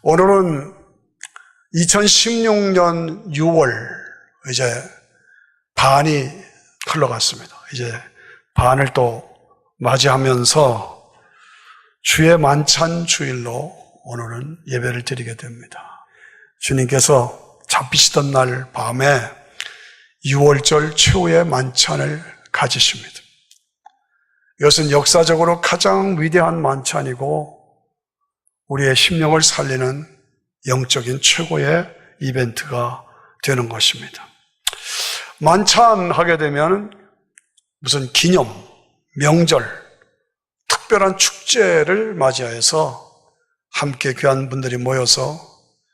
오늘은 2016년 6월 이제 반이 흘러갔습니다. 이제 반을 또 맞이하면서 주의 만찬 주일로 오늘은 예배를 드리게 됩니다. 주님께서 잡히시던 날 밤에 6월절 최후의 만찬을 가지십니다. 이것은 역사적으로 가장 위대한 만찬이고 우리의 심령을 살리는 영적인 최고의 이벤트가 되는 것입니다. 만찬하게 되면 무슨 기념, 명절, 특별한 축제를 맞이해서 함께 귀한 분들이 모여서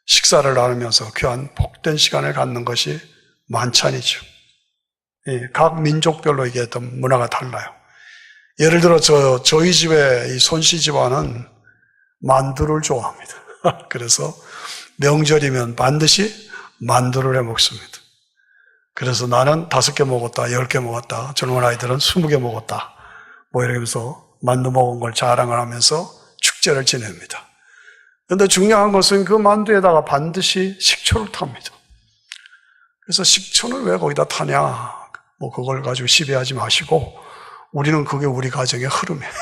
식사를 나누면서 귀한 복된 시간을 갖는 것이 만찬이죠. 각 민족별로 이게 또 문화가 달라요. 예를 들어 저희 집의 이 손씨 집안은 만두를 좋아합니다. 그래서 명절이면 반드시 만두를 해 먹습니다. 그래서 나는 5개 먹었다, 10개 먹었다, 젊은 아이들은 20개 먹었다. 뭐 이러면서 만두 먹은 걸 자랑을 하면서 축제를 지냅니다. 그런데 중요한 것은 그 만두에다가 반드시 식초를 탑니다. 그래서 식초는 왜 거기다 타냐? 뭐 그걸 가지고 시비하지 마시고 우리는 그게 우리 가정의 흐름이에요.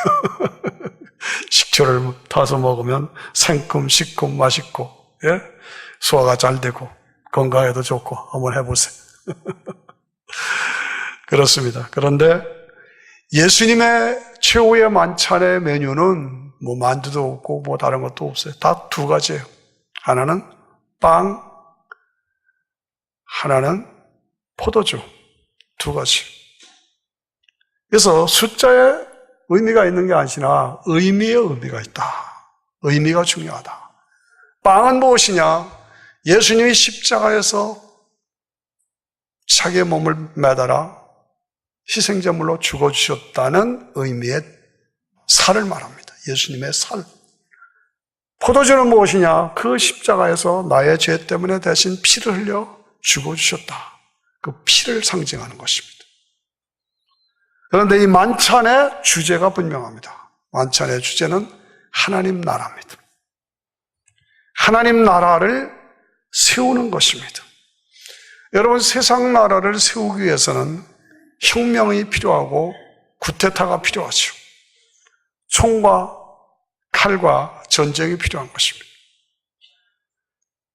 식초를 타서 먹으면 생큼, 시큼, 맛있고, 예? 소화가 잘 되고, 건강에도 좋고, 한번 해보세요. 그렇습니다. 그런데 예수님의 최후의 만찬의 메뉴는 뭐 만두도 없고, 뭐 다른 것도 없어요. 다 2가지예요. 하나는 빵, 하나는 포도주. 2가지. 그래서 숫자에 의미가 있는 게 아니라 의미의 의미가 있다. 의미가 중요하다. 빵은 무엇이냐? 예수님이 십자가에서 자기의 몸을 매달아 희생제물로 죽어주셨다는 의미의 살을 말합니다. 예수님의 살. 포도주는 무엇이냐? 그 십자가에서 나의 죄 때문에 대신 피를 흘려 죽어주셨다. 그 피를 상징하는 것입니다. 그런데 이 만찬의 주제가 분명합니다. 만찬의 주제는 하나님 나라입니다. 하나님 나라를 세우는 것입니다. 여러분, 세상 나라를 세우기 위해서는 혁명이 필요하고 쿠데타가 필요하죠. 총과 칼과 전쟁이 필요한 것입니다.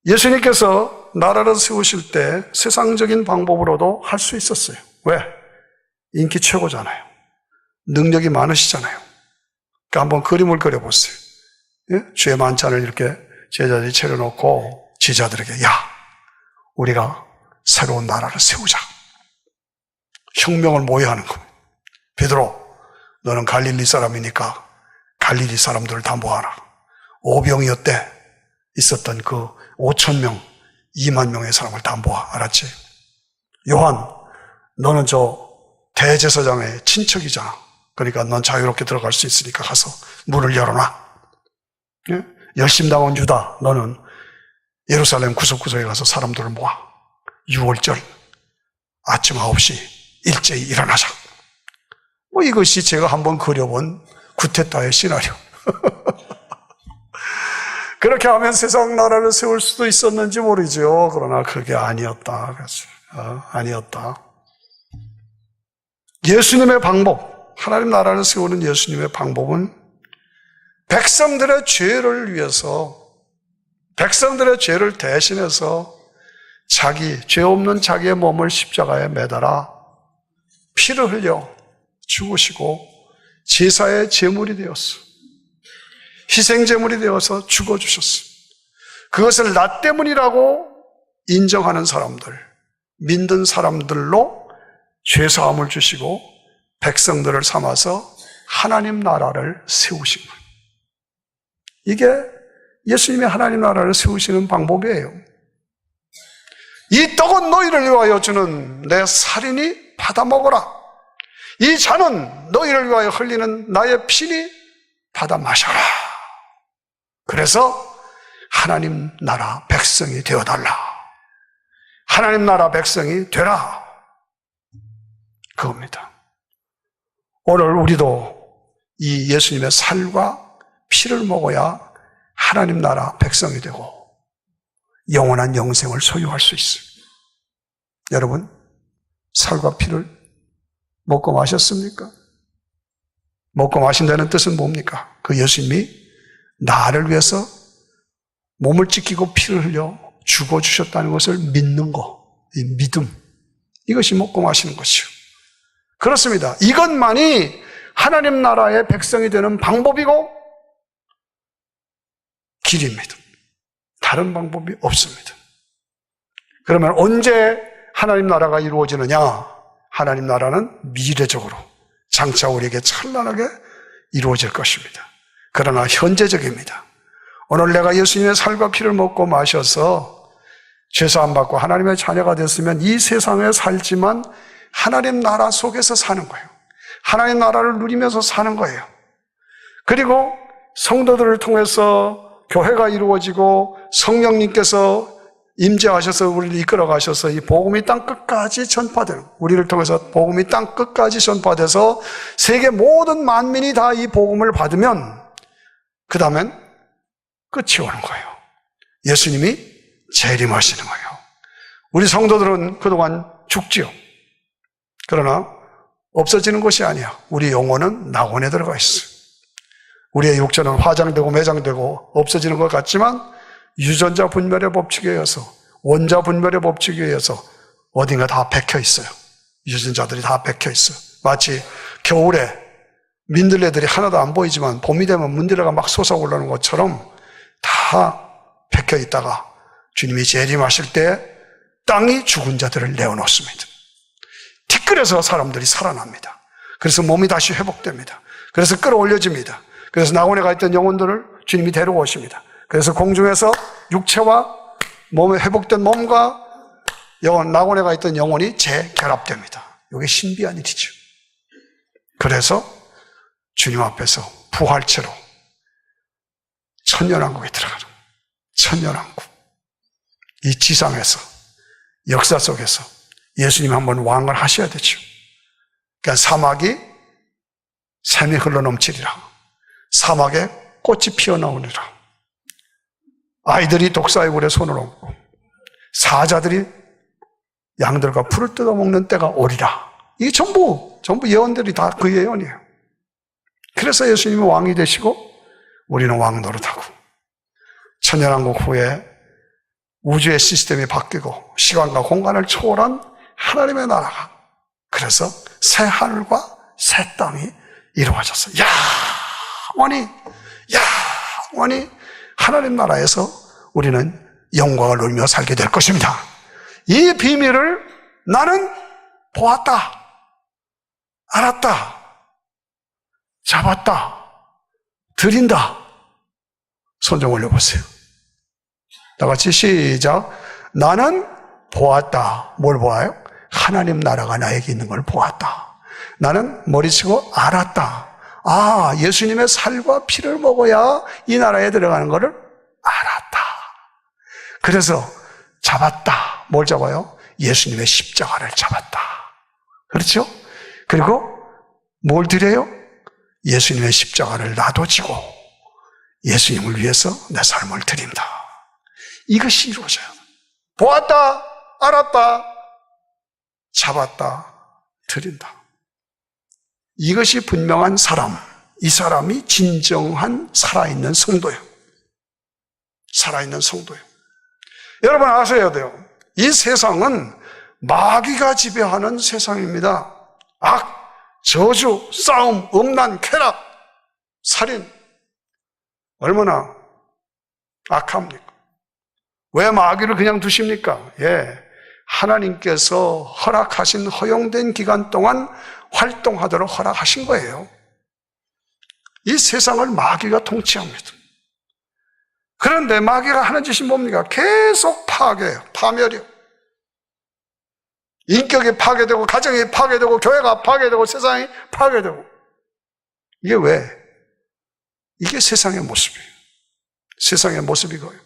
예수님께서 나라를 세우실 때 세상적인 방법으로도 할 수 있었어요. 왜? 인기 최고잖아요. 능력이 많으시잖아요. 그러니까 한번 그림을 그려보세요. 예? 주의 만찬을 이렇게 제자들이 차려놓고 제자들에게, 야, 우리가 새로운 나라를 세우자. 혁명을 모의하는 겁니다. 베드로, 너는 갈릴리 사람이니까 갈릴리 사람들을 다 모아라. 오병이어 때 있었던 그 5,000명, 2만 명의 사람을 다 모아. 알았지? 요한, 너는 저 대제사장의 친척이잖아. 그러니까 넌 자유롭게 들어갈 수 있으니까 가서 문을 열어놔. 예? 열심당한 유다, 너는 예루살렘 구석구석에 가서 사람들을 모아. 6월절 아침 9시 일제히 일어나자. 뭐 이것이 제가 한번 그려본 쿠데타의 시나리오. 그렇게 하면 세상 나라를 세울 수도 있었는지 모르죠. 그러나 그게 아니었다. 아니었다. 예수님의 방법, 하나님 나라를 세우는 예수님의 방법은 백성들의 죄를 위해서, 백성들의 죄를 대신해서 죄 없는 자기의 몸을 십자가에 매달아 피를 흘려 죽으시고 제사의 제물이 되었어. 희생제물이 되어서 죽어주셨어. 그것을 나 때문이라고 인정하는 사람들, 믿는 사람들로 죄사함을 주시고 백성들을 삼아서 하나님 나라를 세우신 거예요. 이게 예수님이 하나님 나라를 세우시는 방법이에요. 이 떡은 너희를 위하여 주는 내 살이니 받아 먹어라. 이 잔은 너희를 위하여 흘리는 나의 피니 받아 마셔라. 그래서 하나님 나라 백성이 되어달라. 하나님 나라 백성이 되라. 그겁니다. 오늘 우리도 이 예수님의 살과 피를 먹어야 하나님 나라 백성이 되고 영원한 영생을 소유할 수 있어요. 여러분, 살과 피를 먹고 마셨습니까? 먹고 마신다는 뜻은 뭡니까? 그 예수님이 나를 위해서 몸을 찢기고 피를 흘려 죽어주셨다는 것을 믿는 거, 이 믿음, 이것이 먹고 마시는 것이요. 그렇습니다. 이것만이 하나님 나라의 백성이 되는 방법이고 길입니다. 다른 방법이 없습니다. 그러면 언제 하나님 나라가 이루어지느냐? 하나님 나라는 미래적으로 장차 우리에게 찬란하게 이루어질 것입니다. 그러나 현재적입니다. 오늘 내가 예수님의 살과 피를 먹고 마셔서 죄사함 받고 하나님의 자녀가 됐으면 이 세상에 살지만 하나님 나라 속에서 사는 거예요. 하나님 나라를 누리면서 사는 거예요. 그리고 성도들을 통해서 교회가 이루어지고 성령님께서 임재하셔서 우리를 이끌어 가셔서 이 복음이 땅 끝까지 전파되는, 우리를 통해서 복음이 땅 끝까지 전파돼서 세계 모든 만민이 다 이 복음을 받으면 그 다음엔 끝이 오는 거예요. 예수님이 재림하시는 거예요. 우리 성도들은 그동안 죽지요. 그러나 없어지는 것이 아니야. 우리 영혼은 낙원에 들어가 있어요. 우리의 육체는 화장되고 매장되고 없어지는 것 같지만 유전자 분별의 법칙에 의해서, 원자 분별의 법칙에 의해서 어딘가 다 박혀 있어요. 유전자들이 다 박혀 있어요. 마치 겨울에 민들레들이 하나도 안 보이지만 봄이 되면 민들레가 막 솟아오르는 것처럼 다 박혀 있다가 주님이 재림하실 때 땅이 죽은 자들을 내어놓습니다. 티끌에서 사람들이 살아납니다. 그래서 몸이 다시 회복됩니다. 그래서 끌어올려집니다. 그래서 낙원에 가 있던 영혼들을 주님이 데려오십니다. 그래서 공중에서 육체와 몸에 회복된 몸과 낙원에 가 있던 영혼이 재결합됩니다. 이게 신비한 일이죠. 그래서 주님 앞에서 부활체로 천년왕국에 들어가는, 천년왕국. 이 지상에서, 역사 속에서 예수님 한번 왕을 하셔야 되죠. 그러니까 사막이 샘이 흘러넘치리라. 사막에 꽃이 피어나오리라. 아이들이 독사의 굴에 손을 얹고 사자들이 양들과 풀을 뜯어먹는 때가 오리라. 이게 전부 예언들이 다 그 예언이에요. 그래서 예수님이 왕이 되시고 우리는 왕 노릇하고 천년왕국 후에 우주의 시스템이 바뀌고 시간과 공간을 초월한 하나님의 나라가, 그래서 새 하늘과 새 땅이 이루어졌어요. 영원히 하나님 나라에서 우리는 영광을 누리며 살게 될 것입니다. 이 비밀을 나는 보았다, 알았다, 잡았다, 드린다. 손 좀 올려보세요. 다 같이 시작. 나는 보았다. 뭘 보아요? 하나님 나라가 나에게 있는 걸 보았다. 나는 머리치고 알았다. 아, 예수님의 살과 피를 먹어야 이 나라에 들어가는 것을 알았다. 그래서 잡았다. 뭘 잡아요? 예수님의 십자가를 잡았다. 그렇죠? 그리고 뭘 드려요? 예수님의 십자가를 나도 지고 예수님을 위해서 내 삶을 드린다. 이것이 이루어져요. 보았다, 알았다, 잡았다, 드린다. 이것이 분명한 사람, 이 사람이 진정한 살아있는 성도예요. 살아있는 성도예요. 여러분 아셔야 돼요. 이 세상은 마귀가 지배하는 세상입니다. 악, 저주, 싸움, 음란, 쾌락, 살인, 얼마나 악합니까? 왜 마귀를 그냥 두십니까? 하나님께서 허락하신, 허용된 기간 동안 활동하도록 허락하신 거예요. 이 세상을 마귀가 통치합니다. 그런데 마귀가 하는 짓이 뭡니까? 계속 파괴해요. 파멸이요. 인격이 파괴되고, 가정이 파괴되고, 교회가 파괴되고, 세상이 파괴되고. 이게 왜? 이게 세상의 모습이에요. 세상의 모습이고요.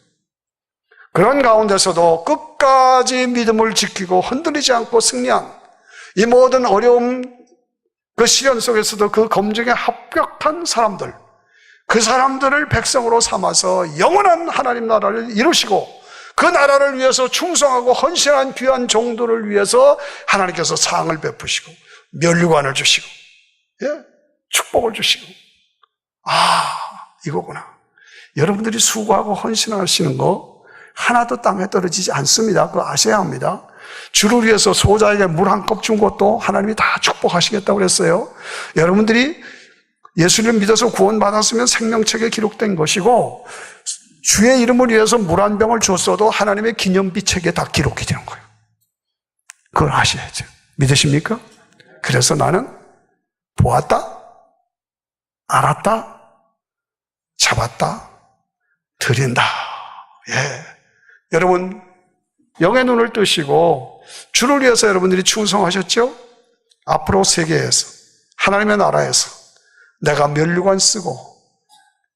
그런 가운데서도 끝까지 믿음을 지키고 흔들리지 않고 승리한 이 모든 어려움, 그 시련 속에서도 그 검증에 합격한 사람들, 그 사람들을 백성으로 삼아서 영원한 하나님 나라를 이루시고 그 나라를 위해서 충성하고 헌신한 귀한 종들을 위해서 하나님께서 상을 베푸시고 면류관을 주시고 축복을 주시고 이거구나. 여러분들이 수고하고 헌신하시는 거 하나도 땅에 떨어지지 않습니다. 그거 아셔야 합니다. 주를 위해서 소자에게 물 한 컵 준 것도 하나님이 다 축복하시겠다고 그랬어요. 여러분들이 예수를 믿어서 구원받았으면 생명책에 기록된 것이고 주의 이름을 위해서 물 한 병을 줬어도 하나님의 기념비 책에 다 기록이 되는 거예요. 그걸 아셔야죠. 믿으십니까? 그래서 나는 보았다, 알았다, 잡았다, 드린다. 여러분 영의 눈을 뜨시고 주를 위해서 여러분들이 충성하셨죠? 앞으로 세계에서 하나님의 나라에서 내가 면류관 쓰고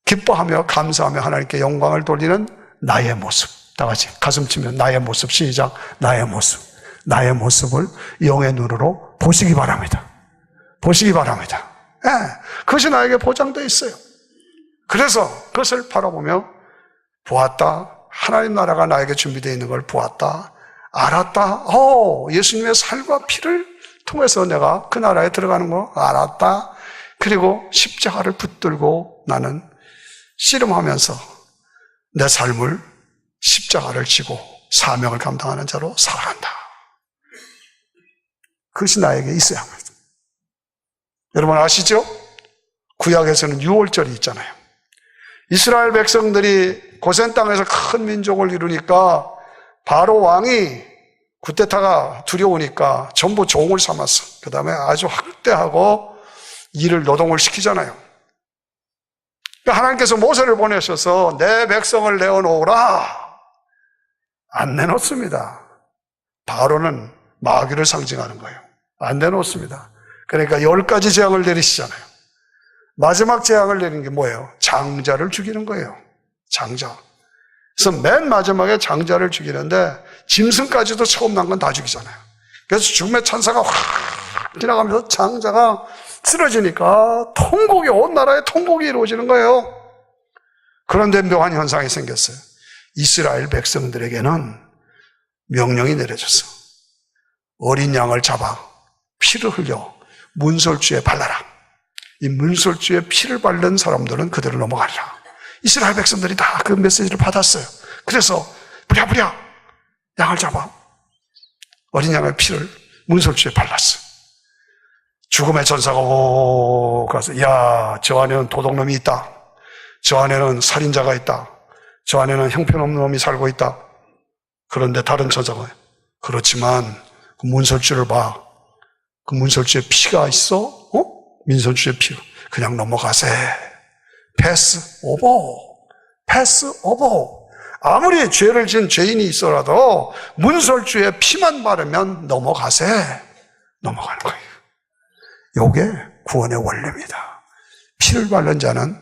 기뻐하며 감사하며 하나님께 영광을 돌리는 나의 모습. 다 같이 가슴 치면 나의 모습. 시작. 나의 모습. 나의 모습을 영의 눈으로 보시기 바랍니다. 보시기 바랍니다. 그것이 나에게 보장되어 있어요. 그래서 그것을 바라보며 보았다. 하나님 나라가 나에게 준비되어 있는 걸 보았다. 알았다. 예수님의 살과 피를 통해서 내가 그 나라에 들어가는 거 알았다. 그리고 십자가를 붙들고 나는 씨름하면서 내 삶을 십자가를 지고 사명을 감당하는 자로 살아간다. 그것이 나에게 있어야 합니다. 여러분 아시죠? 구약에서는 유월절이 있잖아요. 이스라엘 백성들이 고센 땅에서 큰 민족을 이루니까 바로 왕이 쿠데타가 두려우니까 전부 종을 삼았어. 그 다음에 아주 학대하고 일을 노동을 시키잖아요. 하나님께서 모세를 보내셔서 내 백성을 내어놓으라. 안 내놓습니다. 바로는 마귀를 상징하는 거예요. 안 내놓습니다. 그러니까 10가지 재앙을 내리시잖아요. 마지막 재앙을 내리는 게 뭐예요? 장자를 죽이는 거예요. 장자. 그래서 맨 마지막에 장자를 죽이는데 짐승까지도 처음 난 건 다 죽이잖아요. 그래서 죽음의 천사가 확 지나가면서 장자가 쓰러지니까 통곡이, 온 나라에 통곡이 이루어지는 거예요. 그런데 묘한 현상이 생겼어요. 이스라엘 백성들에게는 명령이 내려졌어. 어린 양을 잡아 피를 흘려 문설주에 발라라. 이 문설주에 피를 바른 사람들은 그대로 넘어가리라. 이스라엘 백성들이 다 그 메시지를 받았어요. 그래서 부랴부랴 양을 잡아 어린 양의 피를 문설주에 발랐어. 죽음의 전사가 가서 저 안에는 도둑놈이 있다. 저 안에는 살인자가 있다. 저 안에는 형편없는 놈이 살고 있다. 그런데 다른 전사가 그렇지만 그 문설주를 봐. 그 문설주에 피가 있어? 문설주에 피. 그냥 넘어가세. 패스 오버. 아무리 죄를 지은 죄인이 있어라도 문설주에 피만 바르면 넘어가세. 넘어가는 거예요. 요게 구원의 원리입니다. 피를 바른 자는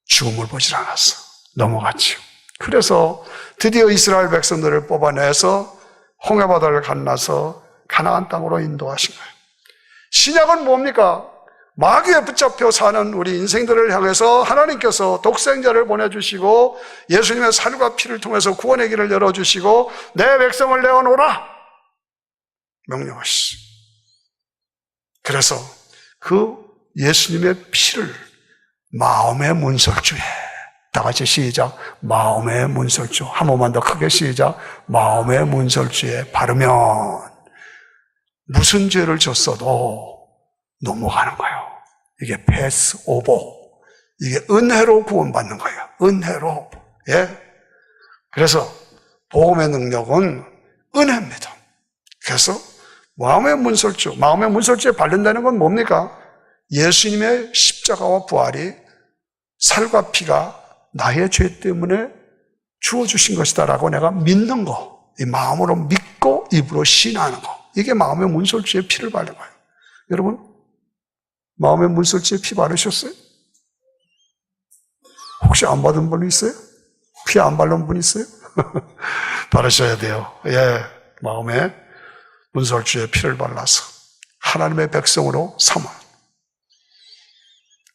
죽음을 보질 않았어. 넘어갔죠. 그래서 드디어 이스라엘 백성들을 뽑아내서 홍해바다를 건너서 가나안 땅으로 인도하신 거예요. 신약은 뭡니까? 마귀에 붙잡혀 사는 우리 인생들을 향해서 하나님께서 독생자를 보내주시고 예수님의 살과 피를 통해서 구원의 길을 열어주시고 내 백성을 내어놓으라 명령하시죠. 그래서 그 예수님의 피를 마음의 문설주에, 다 같이 시작. 마음의 문설주. 한 번만 더 크게 시작. 마음의 문설주에 바르면 무슨 죄를 졌어도 넘어가는 거예요. 이게 패스 오버. 이게 은혜로 구원받는 거예요. 은혜로. 그래서 복음의 능력은 은혜입니다. 그래서 마음의 문설주에 바른다는 건 뭡니까? 예수님의 십자가와 부활이 살과 피가 나의 죄 때문에 주어주신 것이다라고 내가 믿는 거, 이 마음으로 믿고 입으로 신하는 거, 이게 마음의 문설주에 피를 바른 거예요. 여러분, 마음의 문설주에 피 바르셨어요? 혹시 안 받은 분 있어요? 피 안 바른 분 있어요? 바르셔야 돼요. 마음에 문설주에 피를 발라서 하나님의 백성으로 삼아.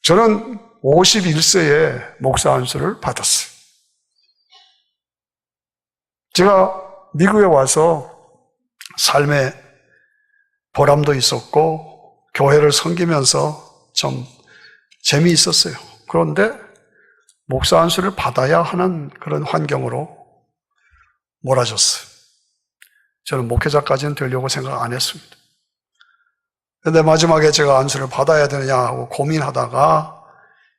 저는 51세에 목사 안수를 받았어요. 제가 미국에 와서 삶의 보람도 있었고 교회를 섬기면서 좀 재미있었어요. 그런데 목사 안수를 받아야 하는 그런 환경으로 몰아줬어요. 저는 목회자까지는 되려고 생각 안 했습니다. 그런데 마지막에 제가 안수를 받아야 되느냐 하고 고민하다가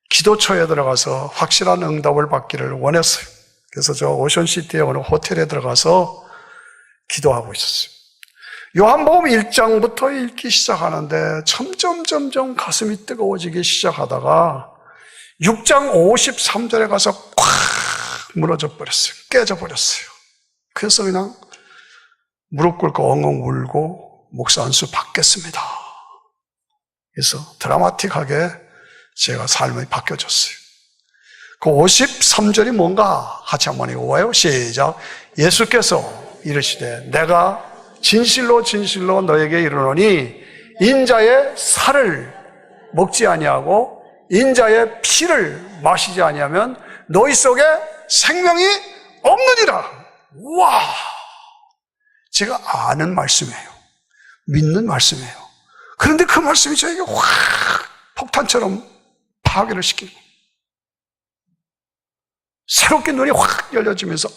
기도처에 들어가서 확실한 응답을 받기를 원했어요. 그래서 저 오션시티의 어느 호텔에 들어가서 기도하고 있었어요. 요한복음 1장부터 읽기 시작하는데 점점 가슴이 뜨거워지기 시작하다가 6장 53절에 가서 콱 무너져 버렸어요. 깨져 버렸어요. 그래서 그냥 무릎 꿇고 엉엉 울고 목사 안수 받겠습니다. 그래서 드라마틱하게 제가 삶이 바뀌어졌어요. 그 53절이 뭔가 같이 한번 읽어봐요. 시작. 예수께서 이르시되 내가 진실로 진실로 너에게 이르노니 인자의 살을 먹지 아니하고 인자의 피를 마시지 아니하면 너희 속에 생명이 없느니라. 와, 제가 아는 말씀이에요. 믿는 말씀이에요. 그런데 그 말씀이 저에게 확 폭탄처럼 파괴를 시키고 새롭게 눈이 확 열려지면서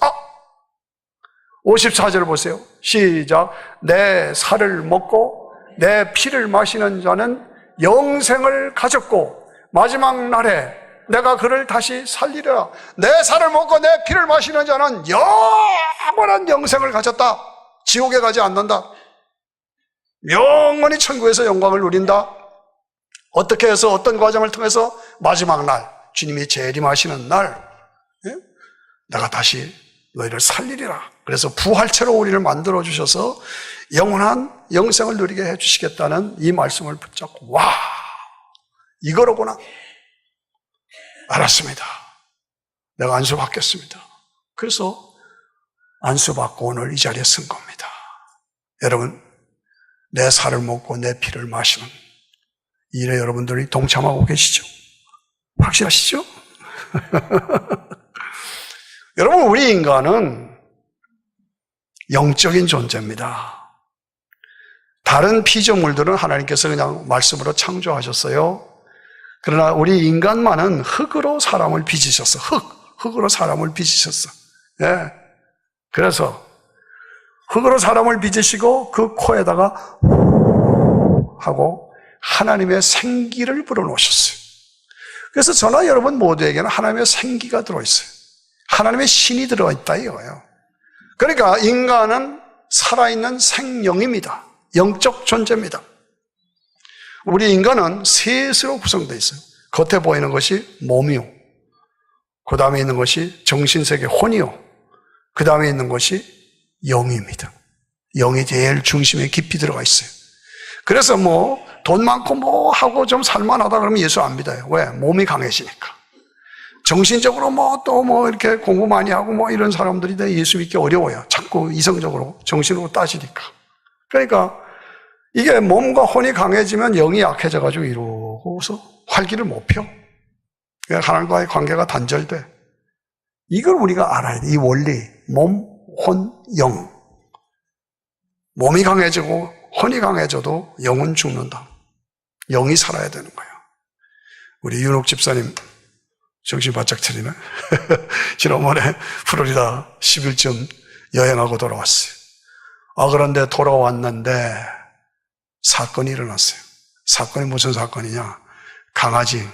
54절 보세요. 시작. 내 살을 먹고 내 피를 마시는 자는 영생을 가졌고 마지막 날에 내가 그를 다시 살리리라. 내 살을 먹고 내 피를 마시는 자는 영원한 영생을 가졌다. 지옥에 가지 않는다. 영원히 천국에서 영광을 누린다. 어떻게 해서 어떤 과정을 통해서 마지막 날 주님이 재림하시는 날 내가 다시 너희를 살리리라. 그래서 부활체로 우리를 만들어 주셔서 영원한 영생을 누리게 해주시겠다는 이 말씀을 붙잡고 와, 이거로구나 알았습니다. 내가 안수 받겠습니다. 그래서 안수 받고 오늘 이 자리에 쓴 겁니다. 여러분, 내 살을 먹고 내 피를 마시는 이 일에 여러분들이 동참하고 계시죠? 확실하시죠? 여러분, 우리 인간은 영적인 존재입니다. 다른 피조물들은 하나님께서 그냥 말씀으로 창조하셨어요. 그러나 우리 인간만은 흙으로 사람을 빚으셨어. 흙으로 사람을 빚으셨어. 예. 그래서 흙으로 사람을 빚으시고 그 코에다가 하고 하나님의 생기를 불어넣으셨어요. 그래서 저나 여러분 모두에게는 하나님의 생기가 들어있어요. 하나님의 신이 들어있다 이거예요. 그러니까 인간은 살아있는 생명입니다. 영적 존재입니다. 우리 인간은 셋으로 구성되어 있어요. 겉에 보이는 것이 몸이요, 그 다음에 있는 것이 정신세계 혼이요, 그 다음에 있는 것이 영입니다. 영이 제일 중심에 깊이 들어가 있어요. 그래서 돈 많고 하고 좀 살만하다 그러면 예수 안 믿어요. 왜? 몸이 강해지니까. 정신적으로 이렇게 공부 많이 하고 이런 사람들이 예수 믿기 어려워요. 자꾸 이성적으로, 정신으로 따지니까. 그러니까 이게 몸과 혼이 강해지면 영이 약해져가지고 이러고서 활기를 못 펴. 그러니까 하나님과의 관계가 단절돼. 이걸 우리가 알아야 돼. 이 원리. 몸, 혼, 영. 몸이 강해지고 혼이 강해져도 영은 죽는다. 영이 살아야 되는 거예요. 우리 윤옥 집사님 정신 바짝 차리네. 지난번에 플로리다 10일쯤 여행하고 돌아왔어요. 그런데 돌아왔는데 사건이 일어났어요. 사건이 무슨 사건이냐? 강아지,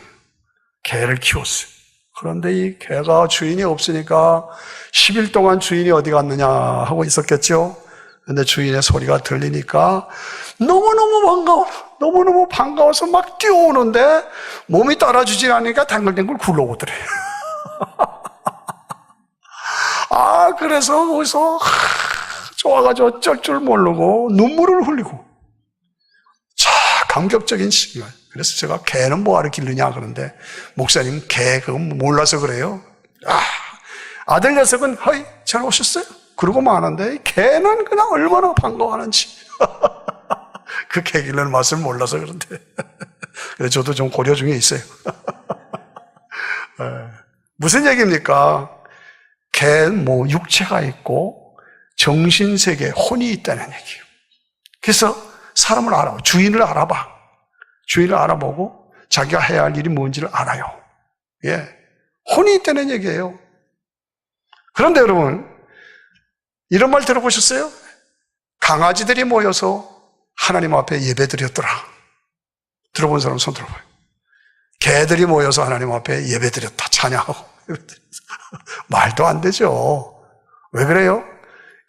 개를 키웠어요. 그런데 이 개가 주인이 없으니까 10일 동안 주인이 어디 갔느냐 하고 있었겠죠. 근데 주인의 소리가 들리니까 너무너무 반가워서 막 뛰어오는데 몸이 따라주지 않으니까 댕글댕글 굴러오더래요. 그래서 거기서 좋아가지고 어쩔 줄 모르고 눈물을 흘리고 감격적인 시간. 그래서 제가 개는 뭐하러 기르냐 그런데 목사님 개 그건 몰라서 그래요. 아들 녀석은 허이 잘 오셨어요? 그러고 마는데 개는 그냥 얼마나 반가워하는지 그 개 기르는 맛을 몰라서 그런데 그래서 저도 좀 고려 중에 있어요. 무슨 얘기입니까? 육체가 있고 정신세계, 혼이 있다는 얘기예요. 그래서 사람을 알아봐. 주인을 알아봐. 주인을 알아보고 자기가 해야 할 일이 뭔지를 알아요. 예. 혼이 있다는 얘기예요. 그런데 여러분, 이런 말 들어보셨어요? 강아지들이 모여서 하나님 앞에 예배드렸더라. 들어본 사람 손 들어봐요. 개들이 모여서 하나님 앞에 예배드렸다. 찬양하고. 말도 안 되죠. 왜 그래요?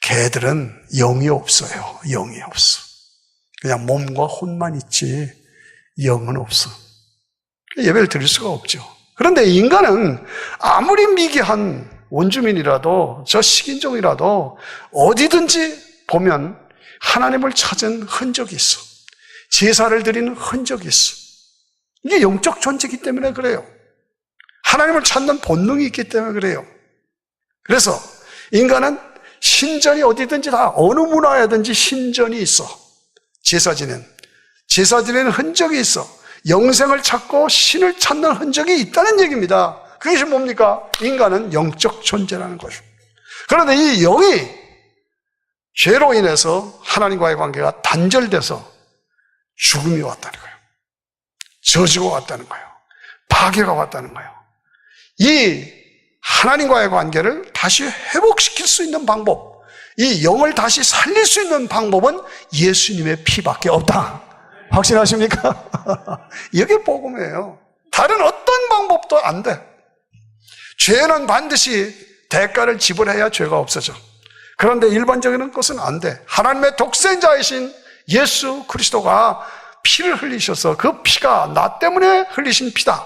개들은 영이 없어요. 영이 없어. 그냥 몸과 혼만 있지 영은 없어. 예배를 드릴 수가 없죠. 그런데 인간은 아무리 미개한 원주민이라도 저 식인종이라도 어디든지 보면 하나님을 찾은 흔적이 있어. 제사를 드리는 흔적이 있어. 이게 영적 존재이기 때문에 그래요. 하나님을 찾는 본능이 있기 때문에 그래요. 그래서 인간은 신전이 어디든지 다 어느 문화에든지 신전이 있어. 제사 지내는 흔적이 있어. 영생을 찾고 신을 찾는 흔적이 있다는 얘기입니다. 그것이 뭡니까? 인간은 영적 존재라는 것이죠. 그런데 이 영이 죄로 인해서 하나님과의 관계가 단절돼서 죽음이 왔다는 거예요. 저주가 왔다는 거예요. 파괴가 왔다는 거예요. 이 하나님과의 관계를 다시 회복시킬 수 있는 방법, 이 영을 다시 살릴 수 있는 방법은 예수님의 피밖에 없다. 확신하십니까? 이게 복음이에요. 다른 어떤 방법도 안 돼. 죄는 반드시 대가를 지불해야 죄가 없어져. 그런데 일반적인 것은 안 돼. 하나님의 독생자이신 예수 그리스도가 피를 흘리셔서 그 피가 나 때문에 흘리신 피다.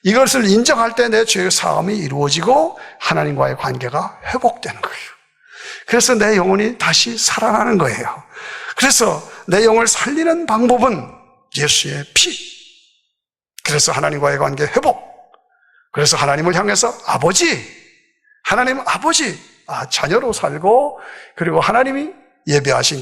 이것을 인정할 때 내 죄의 사함이 이루어지고 하나님과의 관계가 회복되는 거예요. 그래서 내 영혼이 다시 살아나는 거예요. 그래서 내 영을 살리는 방법은 예수의 피. 그래서 하나님과의 관계 회복. 그래서 하나님을 향해서 하나님 아버지, 자녀로 살고, 그리고 하나님이 예배하신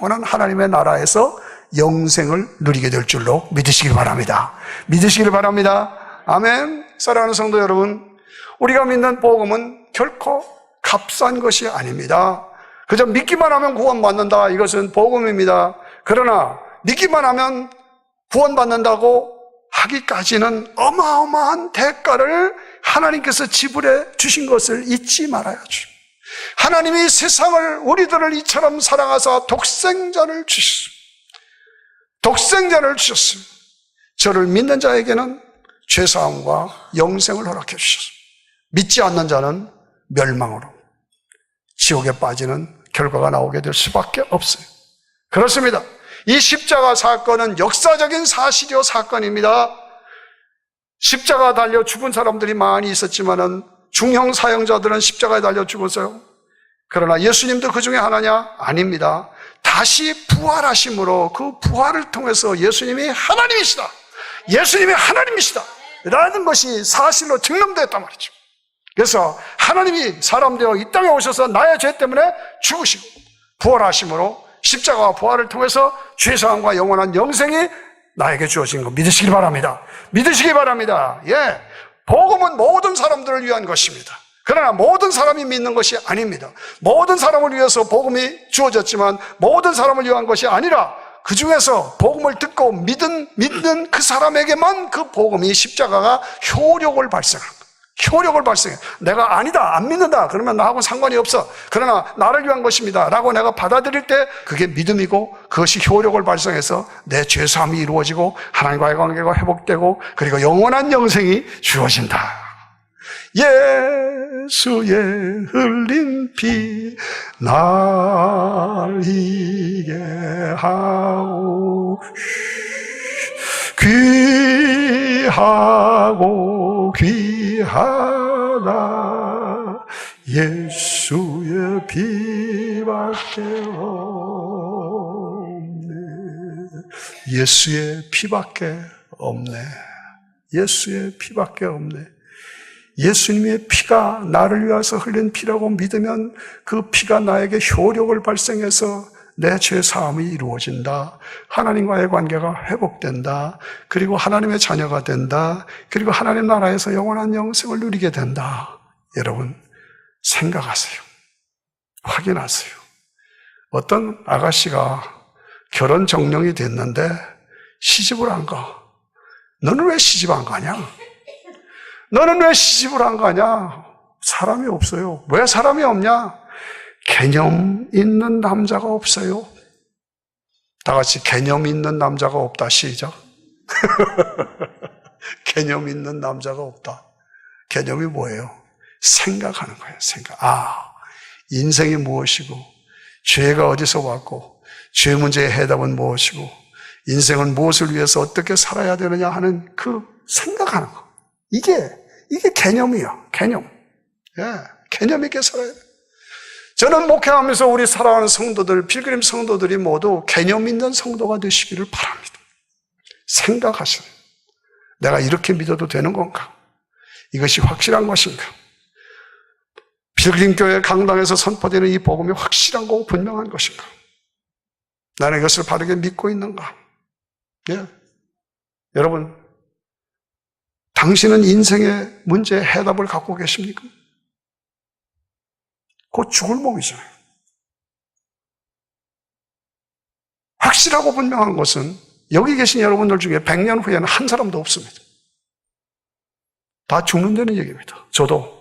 영원한 하나님의 나라에서 영생을 누리게 될 줄로 믿으시길 바랍니다. 믿으시길 바랍니다. 아멘. 사랑하는 성도 여러분, 우리가 믿는 복음은 결코 값싼 것이 아닙니다. 그저 믿기만 하면 구원받는다. 이것은 복음입니다. 그러나 믿기만 하면 구원받는다고 하기까지는 어마어마한 대가를 하나님께서 지불해 주신 것을 잊지 말아야죠. 하나님이 세상을, 우리들을 이처럼 사랑하사 독생자를 주셨습니다. 독생자를 주셨습니다. 저를 믿는 자에게는 죄사함과 영생을 허락해 주셨습니다. 믿지 않는 자는 멸망으로 지옥에 빠지는 결과가 나오게 될 수밖에 없어요. 그렇습니다. 이 십자가 사건은 역사적인 사실이요 사건입니다. 십자가 달려 죽은 사람들이 많이 있었지만은 중형 사형자들은 십자가에 달려 죽었어요. 그러나 예수님도 그 중에 하나냐? 아닙니다. 다시 부활하심으로 그 부활을 통해서 예수님이 하나님이시다. 예수님이 하나님이시다. 라는 것이 사실로 증명되었단 말이죠. 그래서 하나님이 사람 되어 이 땅에 오셔서 나의 죄 때문에 죽으시고 부활하심으로 십자가와 부활을 통해서 죄사함과 영원한 영생이 나에게 주어진 거 믿으시기 바랍니다. 믿으시기 바랍니다. 예, 복음은 모든 사람들을 위한 것입니다. 그러나 모든 사람이 믿는 것이 아닙니다. 모든 사람을 위해서 복음이 주어졌지만 모든 사람을 위한 것이 아니라 그 중에서 복음을 듣고 믿는 그 사람에게만 그 복음이 십자가가 효력을 발생합니다. 효력을 발생해. 내가 아니다, 안 믿는다. 그러면 나하고 상관이 없어. 그러나 나를 위한 것입니다. 라고 내가 받아들일 때 그게 믿음이고 그것이 효력을 발생해서 내 죄사함이 이루어지고 하나님과의 관계가 회복되고 그리고 영원한 영생이 주어진다. 예수의 흘린 피 날 이게 하오 귀하고 귀하다 예수의 피밖에 없네. 예수의 피밖에 없네. 예수의 피밖에 없네. 예수님의 피가 나를 위해서 흘린 피라고 믿으면 그 피가 나에게 효력을 발생해서 내 죄 사함이 이루어진다. 하나님과의 관계가 회복된다. 그리고 하나님의 자녀가 된다. 그리고 하나님 나라에서 영원한 영생을 누리게 된다. 여러분 생각하세요. 확인하세요. 어떤 아가씨가 결혼 정령이 됐는데 시집을 안 가. 너는 왜 시집 안 가냐? 너는 왜 시집을 안 가냐? 사람이 없어요. 왜 사람이 없냐? 개념 있는 남자가 없어요. 다 같이 개념 있는 남자가 없다. 시작. 개념 있는 남자가 없다. 개념이 뭐예요? 생각하는 거예요. 생각. 인생이 무엇이고 죄가 어디서 왔고 죄 문제의 해답은 무엇이고 인생은 무엇을 위해서 어떻게 살아야 되느냐 하는 그 생각하는 거. 이게 개념이에요. 개념. 개념 있게 살아야 돼요. 저는 목회하면서 우리 사랑하는 성도들, 필그림 성도들이 모두 개념 있는 성도가 되시기를 바랍니다. 생각하시는. 내가 이렇게 믿어도 되는 건가? 이것이 확실한 것인가? 필그림 교회 강당에서 선포되는 이 복음이 확실한 거고 분명한 것인가? 나는 이것을 바르게 믿고 있는가? 여러분, 당신은 인생의 문제의 해답을 갖고 계십니까? 곧 죽을 몸이잖아요. 확실하고 분명한 것은 여기 계신 여러분들 중에 100년 후에는 한 사람도 없습니다. 다 죽는다는 얘기입니다. 저도.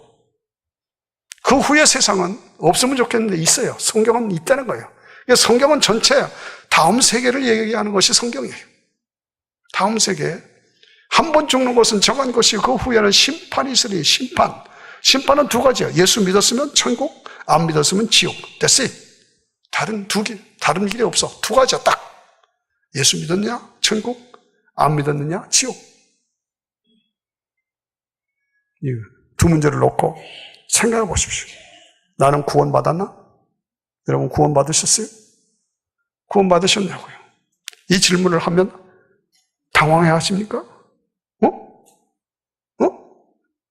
그 후의 세상은 없으면 좋겠는데 있어요. 성경은 있다는 거예요. 성경은 전체 다음 세계를 얘기하는 것이 성경이에요. 다음 세계. 한 번 죽는 것은 정한 것이 그 후에는 심판이 있으니 심판. 심판은 두 가지예요. 예수 믿었으면 천국, 안 믿었으면 지옥. That's it. 다른 길이 없어. 두 가지야, 딱. 예수 믿었느냐? 천국, 안 믿었느냐? 지옥. 이 두 문제를 놓고 생각해 보십시오. 나는 구원받았나? 여러분 구원받으셨어요? 구원받으셨냐고요? 이 질문을 하면 당황해 하십니까?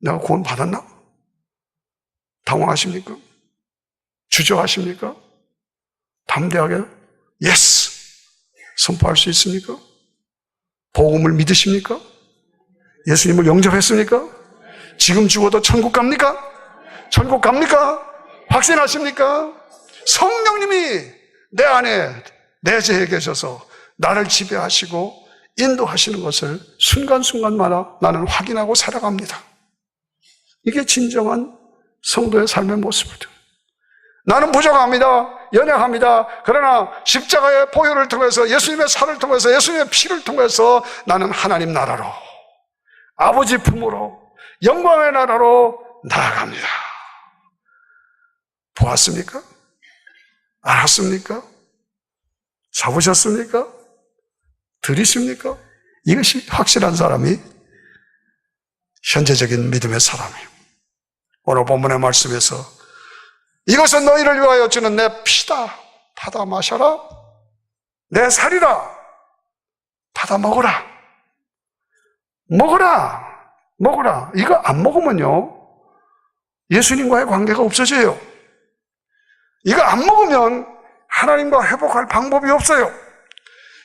내가 구원받았나? 당황하십니까? 주저하십니까? 담대하게 예스! 선포할 수 있습니까? 복음을 믿으십니까? 예수님을 영접했습니까? 지금 죽어도 천국 갑니까? 천국 갑니까? 확신하십니까? 성령님이 내 안에 내재해 계셔서 나를 지배하시고 인도하시는 것을 순간순간마다 나는 확인하고 살아갑니다. 이게 진정한 성도의 삶의 모습이다. 나는 부족합니다. 연약합니다. 그러나 십자가의 보혈을 통해서 예수님의 살을 통해서 예수님의 피를 통해서 나는 하나님 나라로 아버지 품으로 영광의 나라로 나아갑니다. 보았습니까? 알았습니까? 잡으셨습니까? 들으십니까? 이것이 확실한 사람이 현재적인 믿음의 사람이에요. 오늘 본문의 말씀에서 이것은 너희를 위하여 주는 내 피다. 받아 마셔라. 내 살이라. 받아 먹어라. 먹어라. 이거 안 먹으면요 예수님과의 관계가 없어져요. 이거 안 먹으면 하나님과 회복할 방법이 없어요.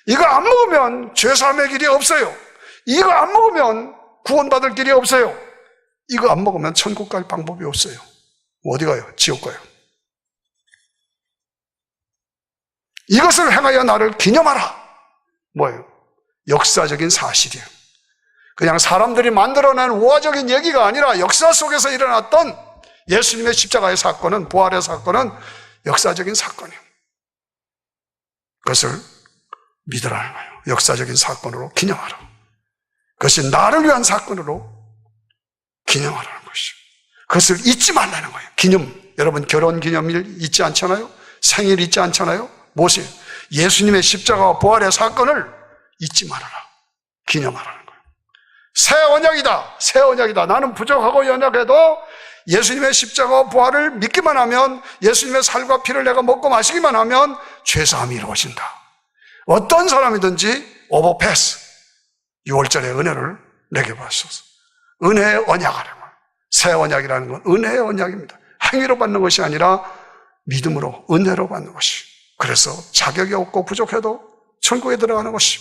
이거 안 먹으면 죄사함의 길이 없어요. 이거 안 먹으면 구원받을 길이 없어요. 이거 안 먹으면 천국 갈 방법이 없어요. 어디 가요? 지옥 가요. 이것을 행하여 나를 기념하라. 뭐예요? 역사적인 사실이에요. 그냥 사람들이 만들어낸 우화적인 얘기가 아니라 역사 속에서 일어났던 예수님의 십자가의 사건은, 부활의 사건은 역사적인 사건이에요. 그것을 믿으라는 거예요. 역사적인 사건으로 기념하라. 그것이 나를 위한 사건으로 기념하라는 것이죠. 그것을 잊지 말라는 거예요. 기념. 여러분 결혼 기념일 잊지 않잖아요? 생일 잊지 않잖아요? 무엇이에요? 예수님의 십자가와 부활의 사건을 잊지 말아라. 기념하라는 거예요. 새 언약이다. 나는 부족하고 연약해도 예수님의 십자가와 부활을 믿기만 하면, 예수님의 살과 피를 내가 먹고 마시기만 하면 죄사함이 이루어진다. 어떤 사람이든지 오버패스. 6월절의 은혜를 내게 받소서. 은혜의 언약이라는 거예요. 새 언약이라는 건 은혜의 언약입니다. 행위로 받는 것이 아니라 믿음으로, 은혜로 받는 것이. 그래서 자격이 없고 부족해도 천국에 들어가는 것이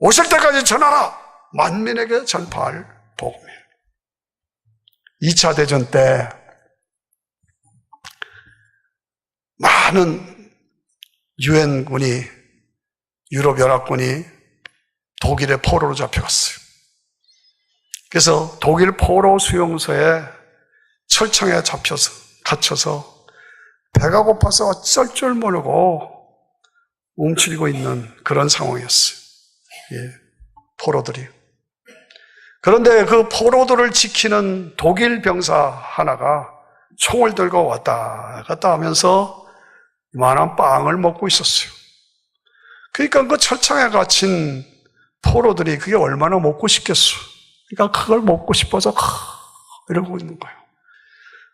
오실 때까지 전하라. 만민에게 전파할 복음이에요. 2차 대전 때 많은 유엔군이, 유럽연합군이 독일의 포로로 잡혀갔어요. 그래서 독일 포로 수용소에 철창에 갇혀서 배가 고파서 어쩔 줄 모르고 움츠리고 있는 그런 상황이었어요. 예, 포로들이. 그런데 그 포로들을 지키는 독일 병사 하나가 총을 들고 왔다 갔다 하면서 이만한 빵을 먹고 있었어요. 그러니까 그 철창에 갇힌 포로들이 그게 얼마나 먹고 싶겠어. 그러니까 그걸 먹고 싶어서 이러고 있는 거예요.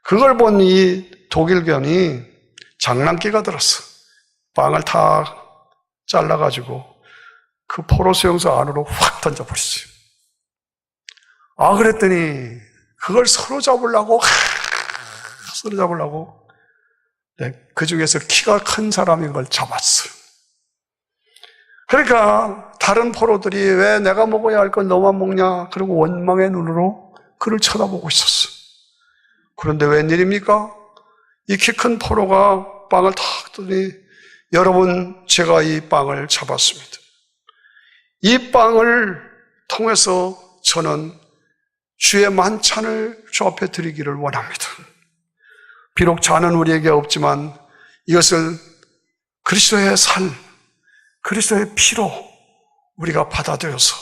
그걸 본 이 독일견이 장난기가 들었어. 빵을 다 잘라가지고 그 포로 수용소 안으로 확 던져버렸어요. 그랬더니 그걸 서로 잡으려고 네, 그 중에서 키가 큰 사람인 걸 잡았어요. 그러니까 다른 포로들이 왜 내가 먹어야 할 걸 너만 먹냐? 그리고 원망의 눈으로 그를 쳐다보고 있었어. 그런데 웬일입니까? 이 키 큰 포로가 빵을 탁 뜨더니 여러분, 제가 이 빵을 잡았습니다. 이 빵을 통해서 저는 주의 만찬을 주 앞에 드리기를 원합니다. 비록 자는 우리에게 없지만 이것을 그리스도의 살, 그리스도의 피로 우리가 받아들여서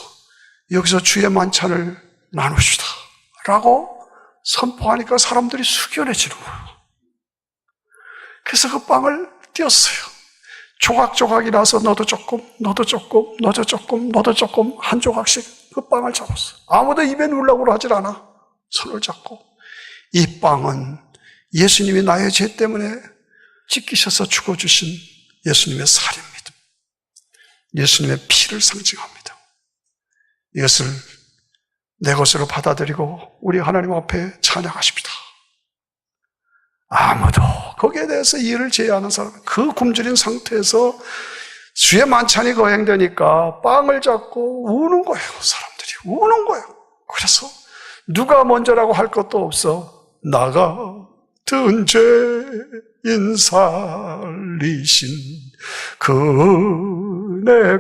여기서 주의 만찬을 나눕시다 라고 선포하니까 사람들이 숙연해지는 거예요. 그래서 그 빵을 띄었어요. 조각조각이 나서 너도 조금 한 조각씩 그 빵을 잡았어요. 아무도 입에 넣으려고 하질 않아. 손을 잡고. 이 빵은 예수님이 나의 죄 때문에 찢기셔서 죽어주신 예수님의 살입니다. 예수님의 피를 상징합니다. 이것을 내 것으로 받아들이고 우리 하나님 앞에 찬양하십니다. 아무도 거기에 대해서 이의를 제기하는 사람, 그 굶주린 상태에서 주의 만찬이 거행되니까 빵을 잡고 우는 거예요. 사람들이 우는 거예요. 그래서 누가 먼저라고 할 것도 없어. 나가 든죄인 살리신 그네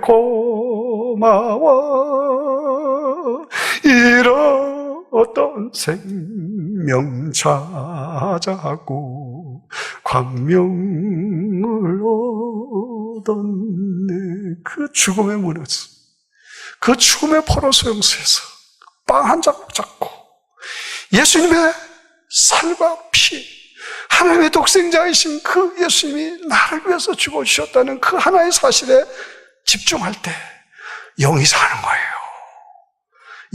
고마워 이런 어떤 생명 찾아고 광명을 얻었네. 그 죽음의 문에서, 그 죽음의 포로 수용소에서 빵 한 자국 잡고 예수님의 살과 피, 하나님의 독생자이신 그 예수님이 나를 위해서 죽어주셨다는 그 하나의 사실에 집중할 때 영이 사는 거예요.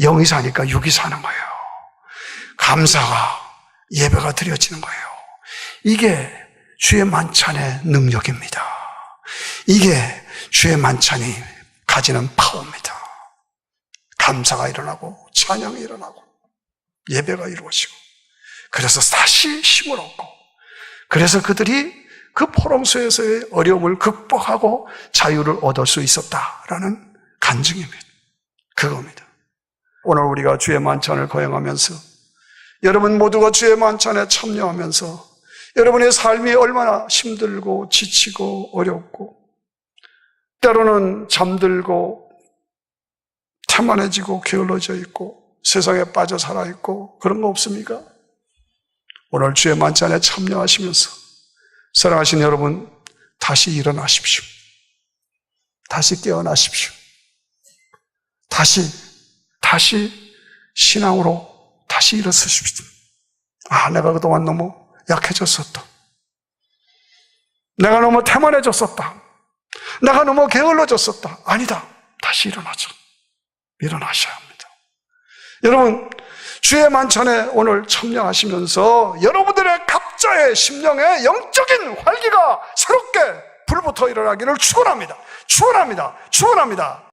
영이 사니까 육이 사는 거예요. 감사가, 예배가 드려지는 거예요. 이게 주의 만찬의 능력입니다. 이게 주의 만찬이 가지는 파워입니다. 감사가 일어나고 찬양이 일어나고 예배가 이루어지고, 그래서 다시 힘을 얻고, 그래서 그들이 그 포럼소에서의 어려움을 극복하고 자유를 얻을 수 있었다라는 간증입니다. 그겁니다. 오늘 우리가 주의 만찬을 거행하면서 여러분 모두가 주의 만찬에 참여하면서 여러분의 삶이 얼마나 힘들고 지치고 어렵고 때로는 잠들고 태만해지고 게을러져 있고 세상에 빠져 살아있고 그런 거 없습니까? 오늘 주의 만찬에 참여하시면서 사랑하신 여러분, 다시 일어나십시오. 다시 깨어나십시오. 다시 신앙으로 다시 일어서십시오. 내가 그동안 너무 약해졌었다. 내가 너무 태만해졌었다. 내가 너무 게을러졌었다. 아니다. 다시 일어나자. 일어나셔야 합니다. 여러분, 주의 만찬에 오늘 참여하시면서 여러분들의 각자의 심령에 영적인 활기가 새롭게 불붙어 일어나기를 축원합니다. 축원합니다. 축원합니다.